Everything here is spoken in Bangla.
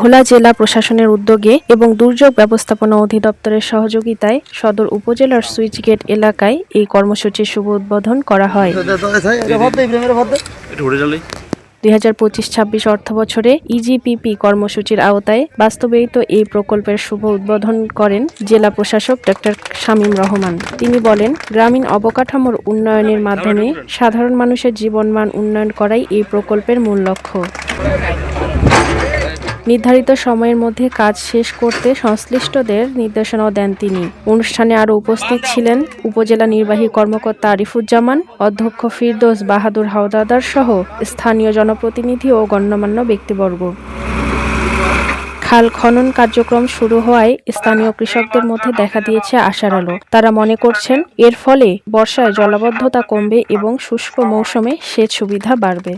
ভোলা জেলা প্রশাসনের উদ্যোগে এবং দুর্যোগ ব্যবস্থাপনা অধিদপ্তরের সহযোগিতায় সদর উপজেলার সুইচগেট এলাকায় এই কর্মসূচির শুভ উদ্বোধন করা হয়। 2025-26 অর্থবছরে ইজিপিপি কর্মসূচির আওতায় বাস্তবায়িত এই প্রকল্পের শুভ উদ্বোধন করেন জেলা প্রশাসক ডক্টর শামীম রহমান। তিনি বলেন, গ্রামীণ অবকাঠামোর উন্নয়নের মাধ্যমে সাধারণ মানুষের জীবনমান উন্নয়ন করাই এই প্রকল্পের মূল লক্ষ্য। নির্ধারিত সময়ের মধ্যে কাজ শেষ করতে সংশ্লিষ্টদের নির্দেশনাও দেন তিনি। অনুষ্ঠানে আরও উপস্থিত ছিলেন উপজেলা নির্বাহী কর্মকর্তা আরিফুজ্জামান, অধ্যক্ষ ফিরদৌস বাহাদুর হাওলাদার সহ স্থানীয় জনপ্রতিনিধি ও গণ্যমান্য ব্যক্তিবর্গ। খাল খনন কার্যক্রম শুরু হওয়ায় স্থানীয় কৃষকদের মধ্যে দেখা দিয়েছে আশার আলো। তারা মনে করছেন, এর ফলে বর্ষায় জলাবদ্ধতা কমবে এবং শুষ্ক মৌসুমে সেচ সুবিধা বাড়বে।